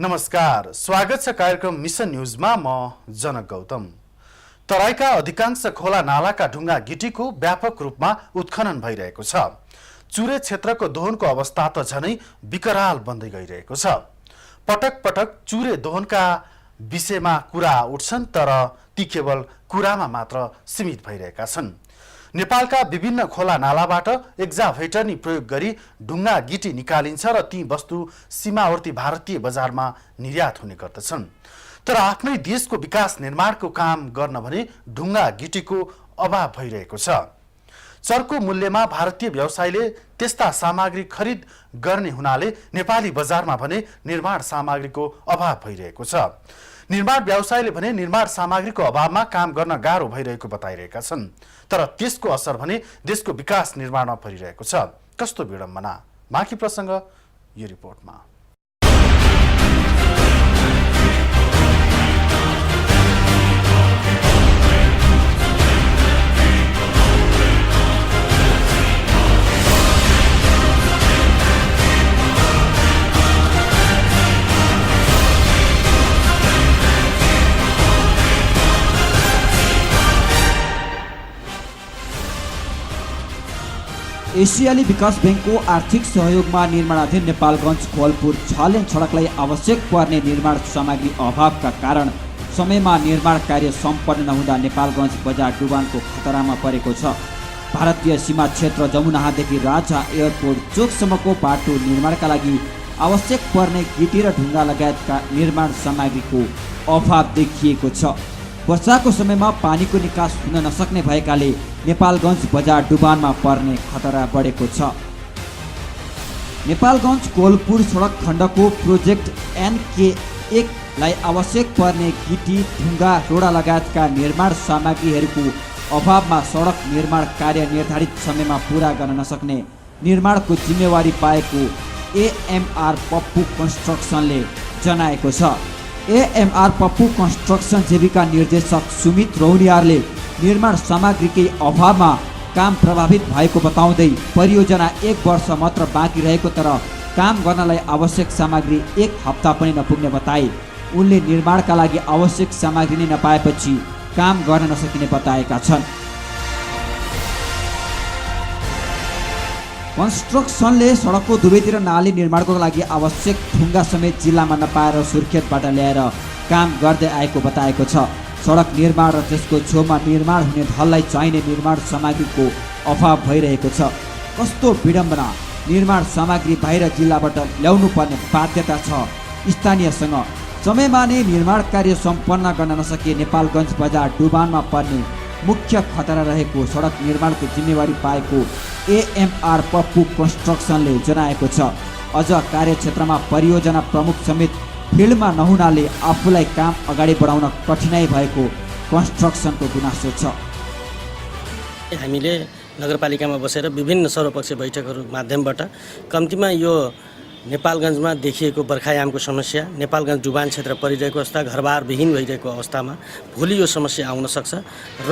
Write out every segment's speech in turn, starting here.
नमस्कार, स्वागत छ कार्यक्रम मिसन न्यूजमा। म जनक गौतम। तराईका अधिकांश खोला नालाका ढुङ्गा गिटीको व्यापक रूपमा उत्खनन भइरहेको छ। चुरे क्षेत्रको दोहनको अवस्था त झनै विकराल बन्दै गइरहेको छ। पटक पटक चुरे दोहनका विषयमा कुरा उठ्छन्, तर ती केवल कुरामा मात्र सीमित भइरहेका छन्। नेपालका विभिन्न खोला नालाबाट एक्जाभेटरनी प्रयोग गरी ढुङ्गा गिटी निकालिन्छ र ती वस्तु सीमावर्ती भारतीय बजारमा निर्यात हुने गर्दछन्। तर आफ्नै देशको विकास निर्माणको काम गर्न भने ढुङ्गा गिटीको अभाव भइरहेको छ। चर्को मूल्यमा भारतीय व्यवसायले त्यस्ता सामग्री खरिद गर्ने हुनाले नेपाली बजारमा भने निर्माण सामग्रीको अभाव भइरहेको छ। निर्माण व्यवसायले भने निर्माण सामग्रीको अभावमा काम गर्न गाह्रो भइरहेको बताइरहेका छन्। तर त्यसको असर भने देशको विकास निर्माणमा परिरहेको छ। कस्तो विडम्बना! बाँकी प्रसङ्ग यो रिपोर्टमा। एसियाली विकास बैंकको आर्थिक सहयोगमा निर्माणाधीन नेपालगञ्ज कोलपुर 6 लेन सडकलाई आवश्यक पर्ने निर्माण सामग्री अभावका कारण समयमा निर्माण कार्य सम्पन्न नहुँदा नेपालगञ्ज बजार डुबानको खतरामा परेको छ। भारतीय सीमा क्षेत्र जमुनाहादेखि राजा एयरपोर्ट चोकसम्मको बाटो निर्माणका लागि आवश्यक पर्ने गिटी र ढुङ्गा लगायतका निर्माण सामग्रीको अभाव देखिएको छ। वर्षाको समयमा पानीको निकास हुन नसक्ने भएकाले नेपालगञ्ज बजार डुबानमा पर्ने खतरा बढेको छ। नेपालगञ्ज कोलपुर सडक खण्डको प्रोजेक्ट NK1 लाई आवश्यक पर्ने गिटी, ढुङ्गा, रोडा लगायतका निर्माण सामग्रीहरूको अभावमा सडक निर्माण कार्य निर्धारित समयमा पूरा गर्न नसक्ने निर्माणको जिम्मेवारी पाएको AMR पप्पू कन्स्ट्रक्सनले जनाएको छ। AMR पप्पू कन्स्ट्रक्सन जीविका निर्देशक सुमित रौनियारले निर्माण सामग्रीकै अभावमा काम प्रभावित भएको बताउँदै परियोजना 1 वर्ष मात्र बाँकी रहेको तर काम गर्नलाई आवश्यक सामग्री 1 हप्ता पनि नपुग्ने बताए। उनले निर्माणका लागि आवश्यक सामग्री नै नपाएपछि काम गर्न नसकिने बताएका छन्। कन्स्ट्रक्सनले सडकको दुवैतिर नाली निर्माणको लागि आवश्यक ढुङ्गा समेत जिल्लामा नपाएर सुर्खेतबाट ल्याएर काम गर्दै आएको बताएको छ। सडक निर्माण र त्यसको छेउमा निर्माण हुने ढललाई चाहिने निर्माण सामग्रीको अभाव भइरहेको छ। कस्तो विडम्बना! निर्माण सामग्री बाहिर जिल्लाबाट ल्याउनु पर्ने बाध्यता छ स्थानीयसँग। समयमा नै निर्माण कार्य सम्पन्न गर्न नसके नेपालगञ्ज बजार डुबानमा पर्ने मुख्य खतरा रहेको सडक निर्माणको जिम्मेवारी पाएको AMR पप्पू कन्स्ट्रक्सनले जनाएको छ। अझ कार्यक्षेत्रमा परियोजना प्रमुख समेत फिल्डमा नहुनाले आफूलाई काम अगाडि बढाउन कठिनाई भएको कन्स्ट्रक्सनको गुनासो छ। हामीले नगरपालिकामा बसेर विभिन्न सर्वपक्षीय बैठकहरू माध्यमबाट कम्तीमा यो नेपालगञ्जमा देखिएको बर्खायामको समस्या, नेपालगञ्ज डुबान क्षेत्र परिरहेको अवस्था, घरबार विहीन भइरहेको अवस्थामा भोलि यो समस्या आउन सक्छ र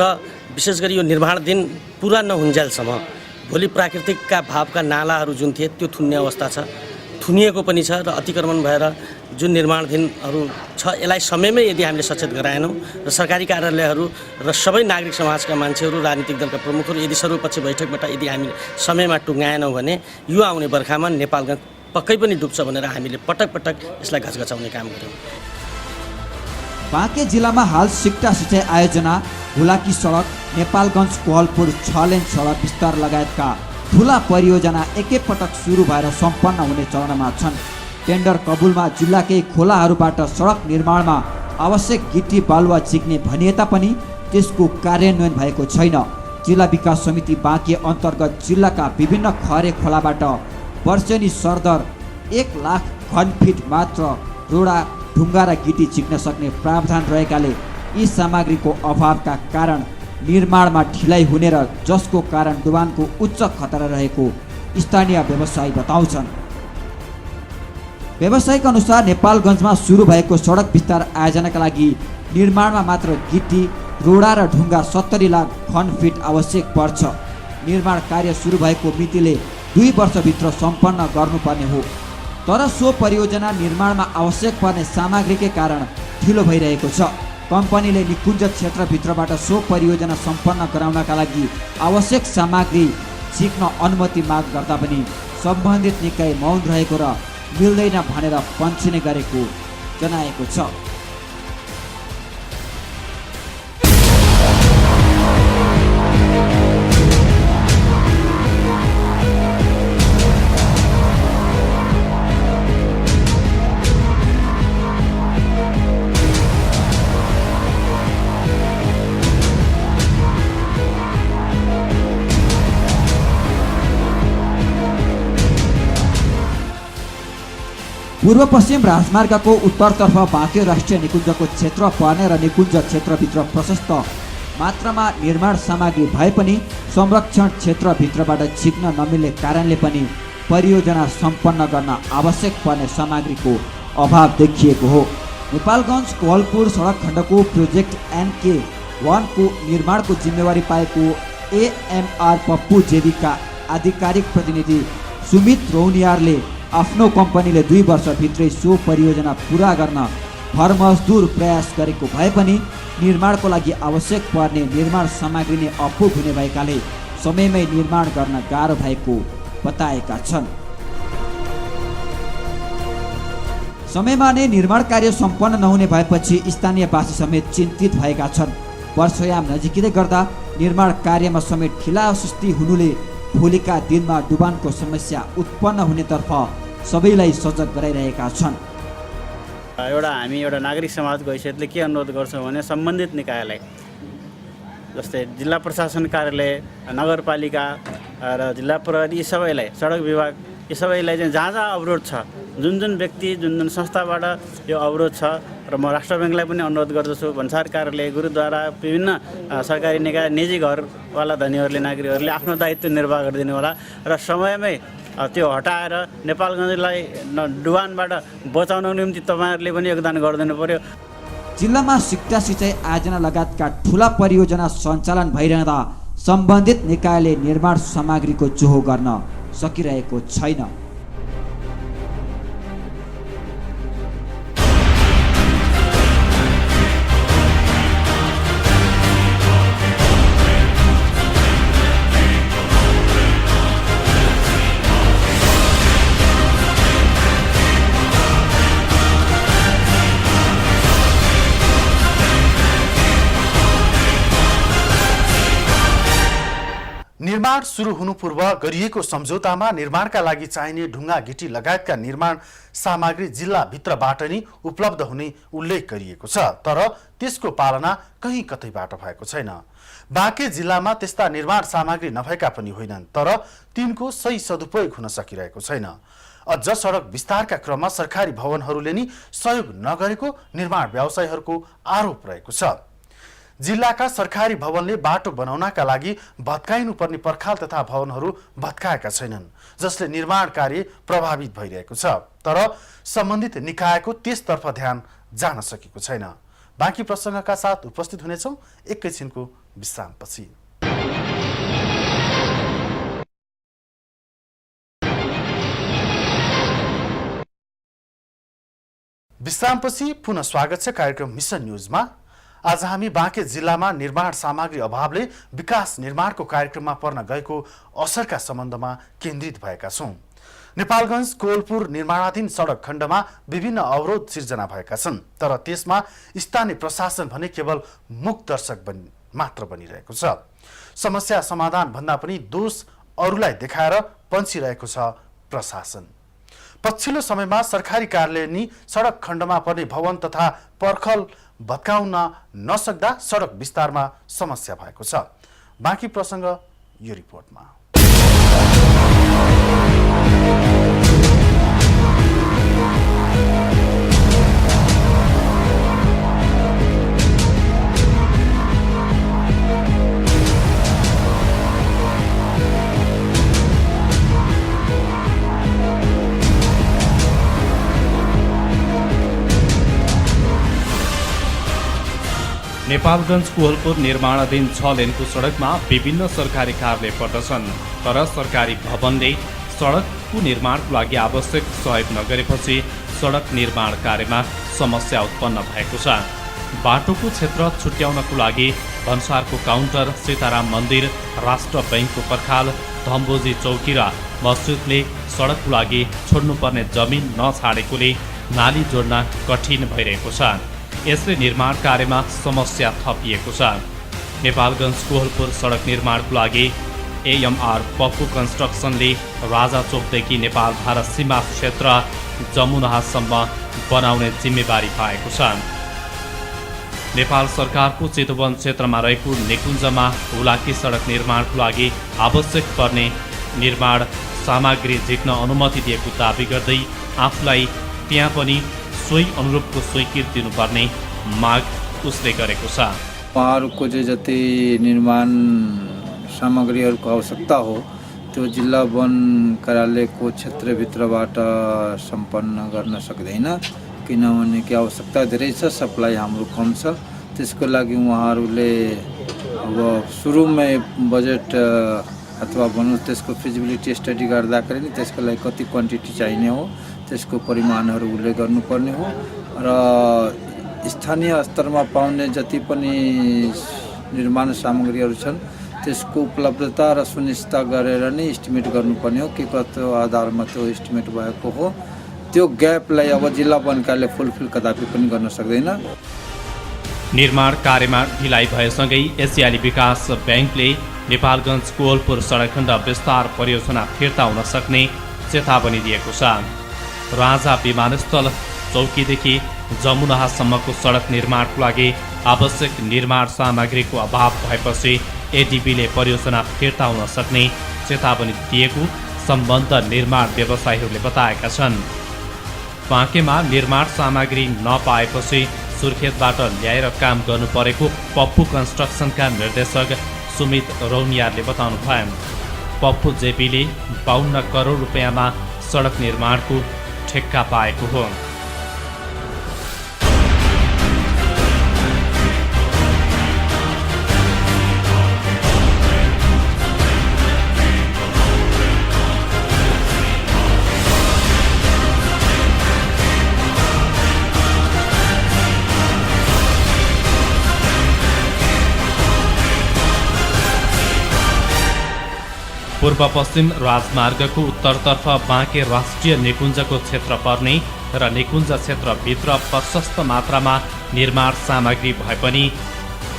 विशेष गरी यो निर्माणाधीन पुरा नहुन्जेलसम्म भोलि प्राकृतिकका भावका नालाहरू जुन थिए त्यो थुन्ने अवस्था छ, थुनिएको पनि छ र अतिक्रमण भएर जुन निर्माणाधीनहरू छ यसलाई समयमै यदि हामीले सचेत गराएनौँ र सरकारी कार्यालयहरू र सबै नागरिक समाजका मान्छेहरू, राजनीतिक दलका प्रमुखहरू यदि सर्वपक्षीय बैठकबाट यदि हामीले समयमा टुङ्गाएनौँ भने यो आउने बर्खामा नेपालगञ्ज पक्कै पनि डुब्छ भनेर हामीले पटक पटक यसलाई घचघचाउने काम गर्यौँ। बाँके जिल्लामा हाल सिक्टा सिँचाइ आयोजना, हुलाकी सडक, नेपालगञ्ज कोहलपुर 6 लेन सडक विस्तार लगायतका ठुला परियोजना एकैपटक सुरु भएर सम्पन्न हुने चरणमा छन्। टेन्डर कबुलमा जिल्लाकै खोलाहरूबाट सडक निर्माणमा आवश्यक गिटी बालुवा झिक्ने भनिए तापनि त्यसको कार्यान्वयन भएको छैन। जिल्ला विकास समिति बाँके अन्तर्गत जिल्लाका विभिन्न खरे खोलाबाट वर्षेनी सरदर 1 लाख घनफिट मात्र रोडा, ढुङ्गा र गिटी झिक्न सक्ने प्रावधान रहेकाले यी सामग्रीको अभावका कारण निर्माणमा ढिलाइ हुने र जसको कारण डुबानको उच्च खतरा रहेको स्थानीय व्यवसायी बताउँछन्। व्यवसायीका अनुसार नेपालगञ्जमा सुरु भएको सडक विस्तार आयोजनाका लागि निर्माणमा मात्र गिटी, रोडा र ढुङ्गा 70 लाख घनफिट आवश्यक पर्छ। निर्माण कार्य सुरु भएको मितिले 2 वर्षभित्र सम्पन्न गर्नुपर्ने हो। तर सो परियोजना निर्माणमा आवश्यक पर्ने सामग्रीकै कारण ढिलो भइरहेको छ। कम्पनीले निकुञ्ज क्षेत्रभित्रबाट सो परियोजना सम्पन्न गराउनका लागि आवश्यक सामग्री झिक्न अनुमति माग गर्दा पनि सम्बन्धित निकाय मौन रहेको र मिल्दैन भनेर पन्छिने गरेको जनाएको छ। पूर्व पश्चिम राजमार्गको उत्तरतर्फ बाँके राष्ट्रिय निकुञ्जको क्षेत्र पर्ने र निकुञ्ज क्षेत्रभित्र प्रशस्त मात्रामा निर्माण सामग्री भए पनि संरक्षण क्षेत्रभित्रबाट झिक्न नमिल्ने कारणले पनि परियोजना सम्पन्न गर्न आवश्यक पर्ने सामग्रीको अभाव देखिएको हो। नेपालगञ्ज कोहलपुर सडक खण्डको प्रोजेक्ट NK1 को निर्माणको जिम्मेवारी पाएको AMR पप्पू जेवीका आधिकारिक प्रतिनिधि सुमित रौनियारले आफ्नो कम्पनीले 2 वर्षभित्रै सो परियोजना पुरा गर्न भरमजदुर प्रयास गरेको भए पनि निर्माणको लागि आवश्यक पर्ने निर्माण सामग्री नै अपुग हुने भएकाले समयमै निर्माण गर्न गाह्रो भएको बताएका छन्। समयमा नै निर्माण कार्य सम्पन्न नहुने भएपछि स्थानीयवासी समेत चिन्तित भएका छन्। वर्षयाम नजिकै गर्दा निर्माण कार्यमा समेत ढिलासुस्ती हुनुले भोलिका दिनमा डुबानको समस्या उत्पन्न हुनेतर्फ सबैलाई सजग गराइरहेका छन्। हामी एउटा नागरिक समाजको हैसियतले के अनुरोध गर्छौँ भने सम्बन्धित निकायलाई जस्तै जिल्ला प्रशासन कार्यालय, नगरपालिका र जिल्ला प्रहरी, यी सबैलाई, सडक विभाग, यी सबैलाई चाहिँ जहाँ जहाँ अवरोध छ, जुन व्यक्ति जुन संस्थाबाट यो अवरोध छ, र म राष्ट्र ब्याङ्कलाई पनि अनुरोध गर्दछु, भन्सार कार्यालय, गुरुद्वारा, विभिन्न सरकारी निकाय, निजी घरवाला धनीहरूले, नागरिकहरूले आफ्नो दायित्व निर्वाह गरिदिनु होला र समयमै त्यो हटाएर नेपालगञ्जलाई डुबानबाट बचाउनको निम्ति तपाईँहरूले पनि योगदान गरिदिनु पर्यो। जिल्लामा शिक्षा सिँचाइ आयोजना लगायतका ठुला परियोजना सञ्चालन भइरहँदा सम्बन्धित निकायले निर्माण सामग्रीको जोहो गर्न सकिरहेको छैन। निर्माण सुरु हुनु पूर्व गरिएको सम्झौतामा निर्माणका लागि चाहिने ढुङ्गा गिटी लगायतका निर्माण सामग्री जिल्लाभित्रबाट नै उपलब्ध हुने उल्लेख गरिएको छ, तर त्यसको पालना कहीँ कतैबाट भएको छैन। बाँके जिल्लामा त्यस्ता निर्माण सामग्री नभएका पनि होइनन्, तर तिनको सही सदुपयोग हुन सकिरहेको छैन। अझ सडक विस्तारका क्रममा सरकारी भवनहरूले नि सहयोग नगरेको निर्माण व्यवसायीहरूको आरोप रहेको छ। जिल्लाका सरकारी भवनले बाटो बनाउनका लागि भत्काइनुपर्ने पर्खाल तथा भवनहरू भत्काएका छैनन्, जसले निर्माण कार्य प्रभावित भइरहेको छ, तर सम्बन्धित निकायको त्यसतर्फ ध्यान जान सकेको छैन। बाँकी प्रसङ्गका साथ उपस्थित हुनेछौँ एकैछिनको विश्रामपछि। विश्रामपछि पुनः स्वागत छ कार्यक्रम मिसन न्युजमा। आज हामी बाँके जिल्लामा निर्माण सामग्री अभावले विकास निर्माणको कार्यक्रममा पर्न गएको असरका सम्बन्धमा केन्द्रित भएका छौँ। नेपालगञ्ज कोहलपुर निर्माणाधीन सडक खण्डमा विभिन्न अवरोध सिर्जना भएका छन्, तर त्यसमा स्थानीय प्रशासन भने केवल मूकदर्शक मात्र बनिरहेको छ। समस्या समाधान भन्दा पनि दोष अरूलाई देखाएर पन्छिरहेको छ प्रशासन। पछिल्लो समयमा सरकारी कार्यालय नि सडक खण्डमा पर्ने भवन तथा पर्खल भत्काउन नसक्दा सडक विस्तारमा समस्या भएको छ। बाँकी प्रसङ्ग यो रिपोर्टमा। नेपालगञ्ज कोहलपुर निर्माणाधीन 6 लेनको सडकमा विभिन्न सरकारी कार्यालय पर्दछन्, तर सरकारी भवनले सडकको निर्माणको लागि आवश्यक सहयोग नगरेपछि सडक निर्माण कार्यमा समस्या उत्पन्न भएको छ। बाटोको क्षेत्र छुट्याउनको लागि भन्सारको काउन्टर, सीताराम मन्दिर, राष्ट्र बैङ्कको पर्खाल, धम्बोजी चौकी र मस्जिदले सडकको लागि छोड्नुपर्ने जमिन नछाडेकोले नाली जोड्न कठिन भइरहेको छ। यसले निर्माण कार्यमा समस्या थपिएको छ। नेपालगञ्ज कोहलपुर सडक निर्माणको लागि AMR पप्पू कन्स्ट्रक्सनले राजा चोकदेखि नेपाल भारत सीमा क्षेत्र जमुनासम्म बनाउने जिम्मेवारी पाएको छ। नेपाल सरकारको चितवन क्षेत्रमा रहेको निकुञ्जमा हुलाकी सडक निर्माणको लागि आवश्यक पर्ने निर्माण सामग्री झिक्न अनुमति दिएको दावी गर्दै आफूलाई त्यहाँ पनि सोही अनुरूपको स्वीकृति दिनुपर्ने माग उसले गरेको छ। उहाँहरूको जति निर्माण सामग्रीहरूको आवश्यकता हो त्यो जिल्ला वन कार्यालयको क्षेत्रभित्रबाट सम्पन्न गर्न सक्दैन, किनभने कि आवश्यकता धेरै छ, सप्लाई हाम्रो कम छ। त्यसको लागि उहाँहरूले अब सुरुमै बजेट अथवा भनौँ त्यसको फिजिबिलिटी स्टडी गर्दाखेरि नि त्यसको लागि कति क्वान्टिटी चाहिने हो त्यसको परिमाणहरू उल्लेख गर्नुपर्ने हो र स्थानीय स्तरमा पाउने जति पनि निर्माण सामग्रीहरू छन् त्यसको उपलब्धता र सुनिश्चित गरेर नै इस्टिमेट गर्नुपर्ने हो कि कति आधारमा त्यो इस्टिमेट भएको हो। त्यो ग्यापलाई अब जिल्ला वन कार्यालय फुलफिल कदापि पनि गर्न सक्दैन। निर्माण कार्यमा ढिलाइ भएसँगै एसियाली विकास ब्याङ्कले नेपालगञ्ज कोहलपुर सडक खण्ड विस्तार परियोजना फिर्ता हुन सक्ने चेतावनी दिएको छ। राजा विमानस्थल चौकीदेखि जमुनासम्मको सडक निर्माणको लागि आवश्यक निर्माण सामग्रीको अभाव भएपछि एडिबीले परियोजना फिर्ता हुन सक्ने चेतावनी दिएको सम्बन्ध निर्माण व्यवसायीहरूले बताएका छन्। बाँकेमा निर्माण सामग्री नपाएपछि सुर्खेतबाट ल्याएर काम गर्नु परेको पप्पू कन्स्ट्रक्सनका निर्देशक सुमित रौनियारले बताउनु भयो। पप्पू जेपीले 52 करोड रुपियाँमा सडक निर्माणको ठेक्का पाएको हो। पूर्व पश्चिम राजमार्गको उत्तरतर्फ बाँके राष्ट्रिय निकुञ्जको क्षेत्र पर्ने र निकुञ्ज क्षेत्रभित्र प्रशस्त मात्रामा निर्माण सामग्री भए पनि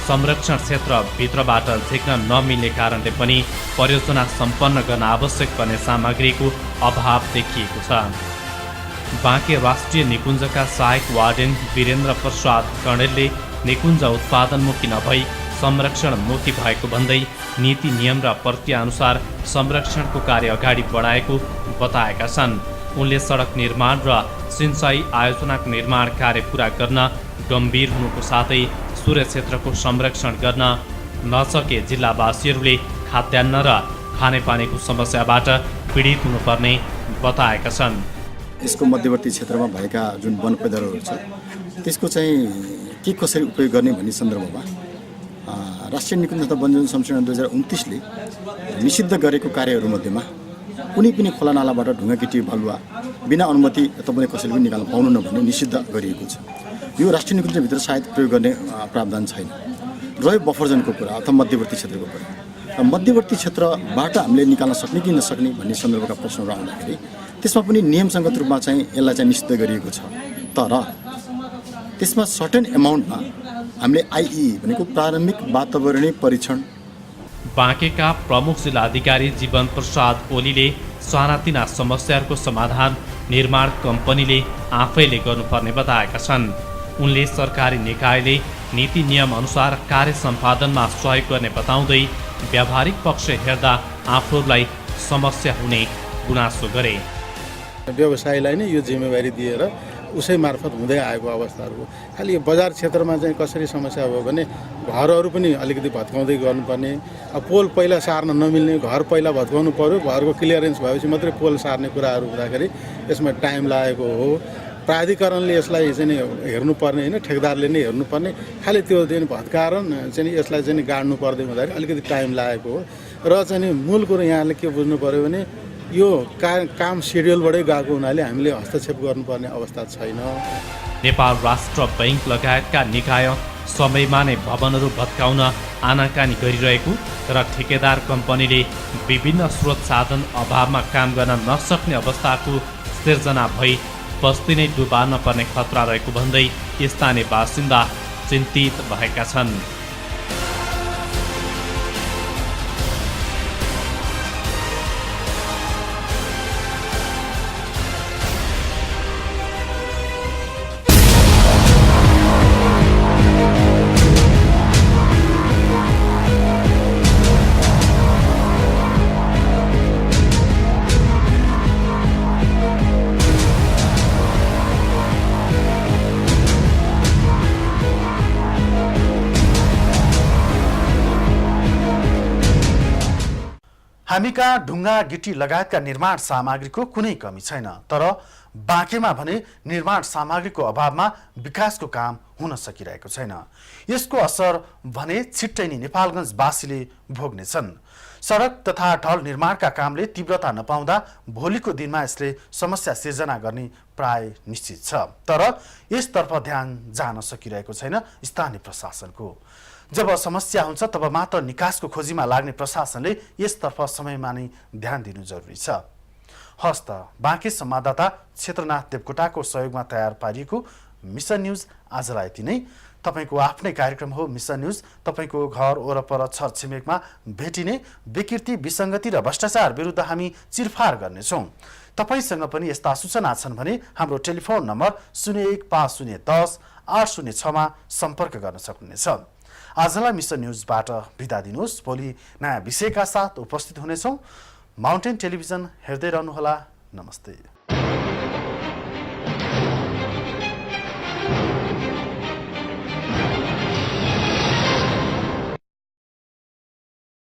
संरक्षण क्षेत्रभित्रबाट झिक्न नमिल्ने कारणले पनि परियोजना सम्पन्न गर्न आवश्यक पर्ने सामग्रीको अभाव देखिएको छ। बाँके राष्ट्रिय निकुञ्जका सहायक वार्डेन वीरेन्द्र प्रसाद कणेलले निकुञ्ज उत्पादनमुखी नभई संरक्षणमुखी भएको भन्दै नीति नियम र प्रक्रियाअनुसार संरक्षणको कार्य अगाडि बढाएको बताएका छन्। उनले सडक निर्माण र सिंचाई आयोजनाको निर्माण कार्य पूरा गर्न गम्भीर हुनुको साथै सूर्य क्षेत्रको संरक्षण गर्न नसके जिल्लावासीहरूले खाद्यान्न र खानेपानीको समस्याबाट पीडित हुनुपर्ने बताएका छन्। यसको मध्यवर्ती क्षेत्रमा भएका जुन वन पैदावारहरू छ त्यसको चाहिँ के कसरी उपयोग गर्ने भन्ने सन्दर्भमा राष्ट्रिय निकुञ्ज तथा वनजमीन संरक्षण 2029ले निषिद्ध गरेको कार्यहरूमध्येमा कुनै पनि खोलानालाबाट ढुङ्गा गिटी बालुवा बिना अनुमति तपाईँले कसैले पनि निकाल्न पाउनुहुन्न भन्ने निषिद्ध गरिएको छ। यो राष्ट्रिय निकुञ्जभित्र सायद प्रयोग गर्ने प्रावधान छैन। रह्यो बफर जोनको कुरा अथवा मध्यवर्ती क्षेत्रको कुरा, मध्यवर्ती क्षेत्रबाट हामीले निकाल्न सक्ने कि नसक्ने भन्ने सन्दर्भका प्रश्नहरू आउँदाखेरि त्यसमा पनि नियमसङ्गत रूपमा चाहिँ यसलाई चाहिँ निषिद्ध गरिएको छ। तर त्यसमा सर्टेन एमाउन्टमा हामीले आइई भनेको प्रारम्भिक वातावरणीय परीक्षण। बाँकेका प्रमुख जिल्लाधिकारी जीवन प्रसाद ओलीले सानातिना समस्याहरूको समाधान निर्माण कम्पनीले आफैले गर्नुपर्ने बताएका छन्। उनले सरकारी निकायले नीति नियम अनुसार कार्य सम्पादनमा सहयोग गर्ने बताउँदै व्यावहारिक पक्ष हेर्दा आफूलाई समस्या हुने गुनासो गरे। व्यवसायीलाई नै यो जिम्मेवारी दिएर उसै मार्फत हुँदै आएको अवस्थाहरू हो। खालि बजार क्षेत्रमा चाहिँ कसरी समस्या भयो भने घरहरू पनि अलिकति भत्काउँदै गर्नुपर्ने, अब पोल पहिला सार्न नमिल्ने, घर पहिला भत्काउनु पर्यो, घरको क्लियरेन्स भएपछि मात्रै पोल सार्ने कुराहरू हुँदाखेरि यसमा टाइम लागेको हो। प्राधिकरणले यसलाई चाहिँ हेर्नुपर्ने होइन, ठेकदारले नै हेर्नुपर्ने, खालि त्यो चाहिँ भत्काएर चाहिँ यसलाई चाहिँ गाड्नु पर्दै हुँदाखेरि अलिकति टाइम लागेको हो। र चाहिँ मूल कुरो यहाँले के बुझ्नु पऱ्यो भने यो काम सेड्युलबाटै गएको हुनाले हामीले हस्तक्षेप गर्नुपर्ने अवस्था छैन। नेपाल राष्ट्र बैंक लगायतका निकाय समयमा नै भवनहरू भत्काउन आनाकानी गरिरहेको र ठेकेदार कम्पनीले विभिन्न स्रोत साधन अभावमा काम गर्न नसक्ने अवस्थाको सिर्जना भई बस्ती नै डुबार्न पर्ने खतरा रहेको भन्दै स्थानीय बासिन्दा चिन्तित भएका छन्। हामीका ढुङ्गा गिटी लगायतका निर्माण सामग्रीको कुनै कमी छैन, तर बाँकेमा भने निर्माण सामग्रीको अभावमा विकासको काम हुन सकिरहेको छैन। यसको असर भने छिट्टै नै नेपालगञ्जवासीले भोग्नेछन्। सडक तथा ढल निर्माणका कामले तीव्रता नपाउँदा भोलिको दिनमा यसले समस्या सिर्जना गर्ने प्राय निश्चित छ, तर यसतर्फ ध्यान जान सकिरहेको छैन स्थानीय प्रशासनको। जब समस्या हुन्छ तब मात्र निकासको खोजीमा लाग्ने प्रशासनले यसतर्फ समयमा नै ध्यान दिनु जरुरी छ। हस् त, बाँके संवाददाता क्षेत्रनाथ देवकोटाको सहयोगमा तयार पारिएको मिसन न्युज आजलाई यति नै। तपाईको आफ्नै कार्यक्रम हो मिसन न्युज। तपाईको घर वरपर छरछिमेकमा भेटिने विकृति, विसङ्गति र भ्रष्टाचार विरुद्ध हामी चिरफार गर्नेछौँ। तपाईसँग पनि यस्ता सूचना छन् भने हाम्रो टेलिफोन नम्बर 0150108006मा सम्पर्क गर्न सक्नुहुनेछ। आजलाई मिसन न्युजबाट बिदा दिनुहोस्। भोलि नयाँ विषयका साथ उपस्थित हुनेछौँ। माउन्टेन टेलिभिजन हेर्दै रहनुहोला। नमस्ते।